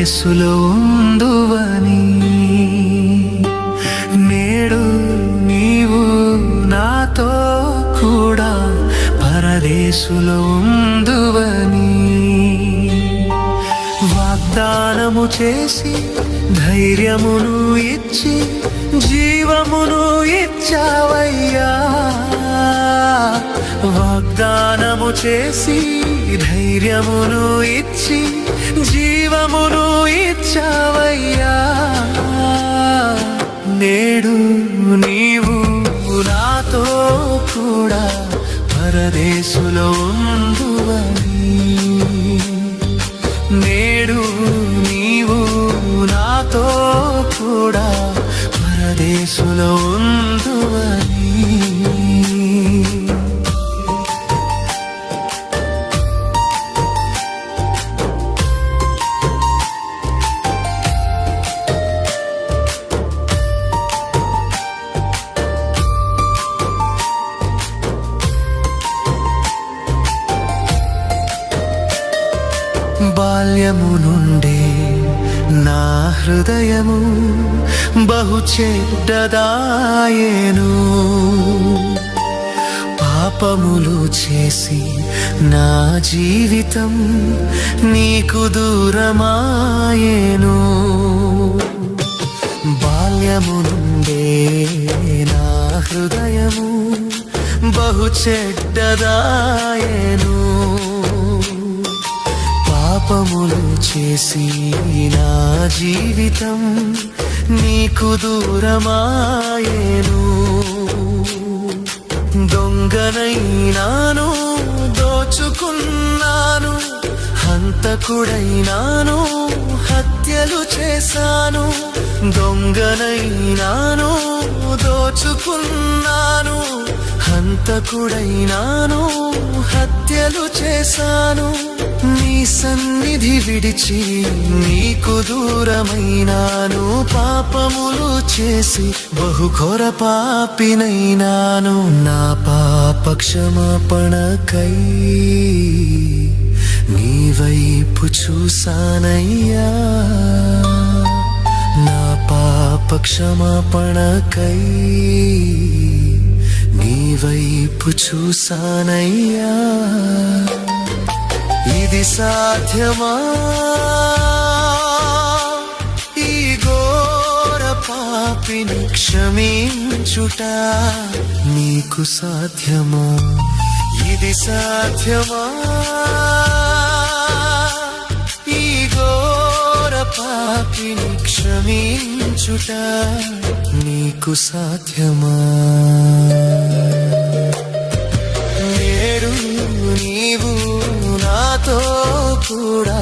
పరదేశులో ఉందువని. నేడు నీవు నాతో కూడా పరదేశులో ఉందువని వాగ్దానము చేసి ధైర్యమును ఇచ్చి జీవమును ఇచ్చావయ్యా. వాగ్దానము చేసి ధైర్యమును ఇచ్చి జీవమును ఇచ్చావయ్యా. నేడు నీవు నాతో కూడా పరదేశులో ఉందువని. నేడు నీవు నాతో కూడా పరదేశులో ఉందువని. బాల్యము నుండే నా హృదయము బహు చెడ్డదాయేను. పాపములు చేసి నా జీవితం నీకు దూరమాయేను. బాల్యము నుండే నా హృదయము బహు చెడ్డదాయేను. పాపములు చేసి నా జీవితం నీకు దూరమాయేను. దొంగనైనాను దోచుకున్నాను, హంతకుడైనాను హత్యలు చేశాను. దొంగనైనాను దోచుకున్నాను, హంతకుడైనాను హత్యలు చేశాను. నీ సన్నిధి విడిచి నీకు దూరమైనాను. పాపములు చేసి బహు ఘోర పాపినైనాను. నా పాప క్షమాపణకై నీ వైపు చూసానయ్యా. నా పాప క్షమాపణకై నీ వైపు చూసానయ్యా. ఇది సాధ్యమా ఈ ఘోర పాపిని క్షమించుట? నీకు సాధ్యమా? ఇది సాధ్యమా ఈ ఘోర పాపిని క్షమించుట? నీకు సాధ్యమా? నేడు నీవు నాతో కూడా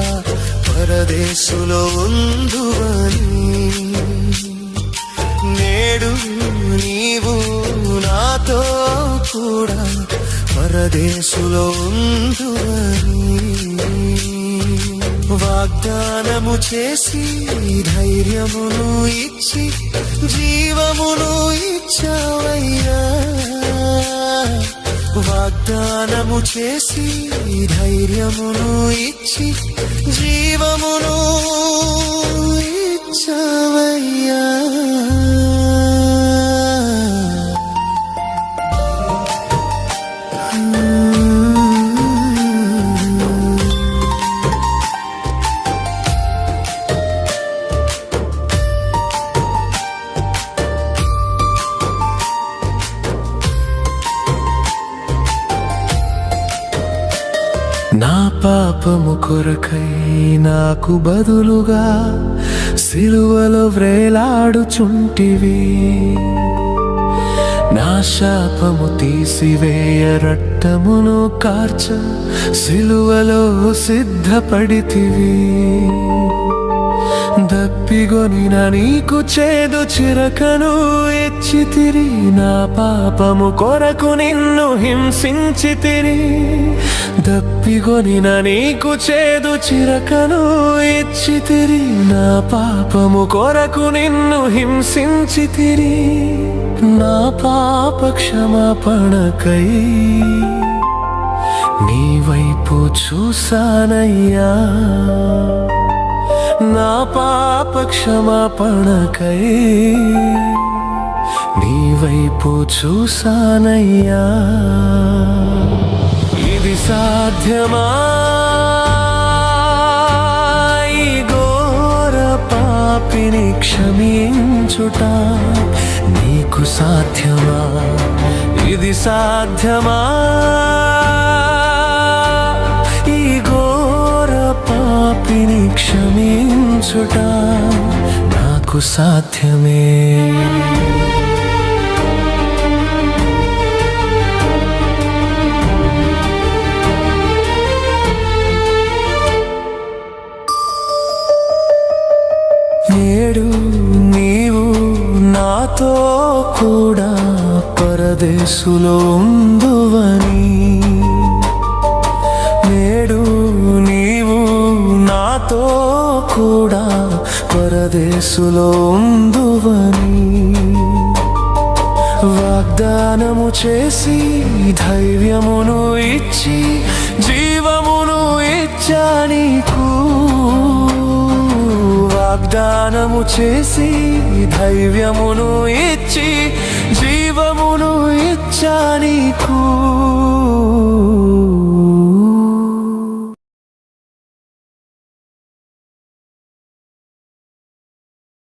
పరదేశులో ఉందువని. నేడు నీవు నాతో కూడా పరదేశులో ఉందువని వాగ్దానము చేసి ధైర్యమును ఇచ్చి జీవమును ఇచ్చావయ్యా. వాగ్దానము చేసి ధైర్యమును ఇచ్చి జీవమును ఇచ్చావయ్యా. నా పాపము కొరకై నాకు బదులుగా సిలువలో వ్రేలాడుచుంటివి. నా శాపము తీసివేయ రక్తమును కార్చ సిలువలో సిద్ధపడితివి. దప్పిగొనిన నీకు చేదు చిరకను ఇచ్చితిరి. నా పాపము కొరకు నిన్ను హింసించితిరి. దప్పిగొనిన నీకు చేదు చిరకను ఇచ్చితిరి. నా పాపము కొరకు నిన్ను హింసించితిరి. నా పాప క్షమాపణకై నీ వైపు చూసానయ్యా. నా పాప క్షమాపణకై నీ వైపు చూసానయ్యా. ఇది సాధ్యమా ఈ ఘోర పాపిని క్షమించుట? నీకు సాధ్యమా? ఇది సాధ్యమా ఈ ఘోర పాపిని క్షమించుట? నాకు సాధ్యమే. నేడు నీవు నాతో కూడా పరదేశులో ఉందువని, నేడు నీవు నాతో కూడా పరదేశులో ఉందువని వాగ్దానము చేసి ధైర్యమును ఇచ్చి జీవమును ఇచ్చా నీకు. వాగ్దానము చేసి ధైర్యమును ఇచ్చి జీవమును ఇచ్చా నీకు.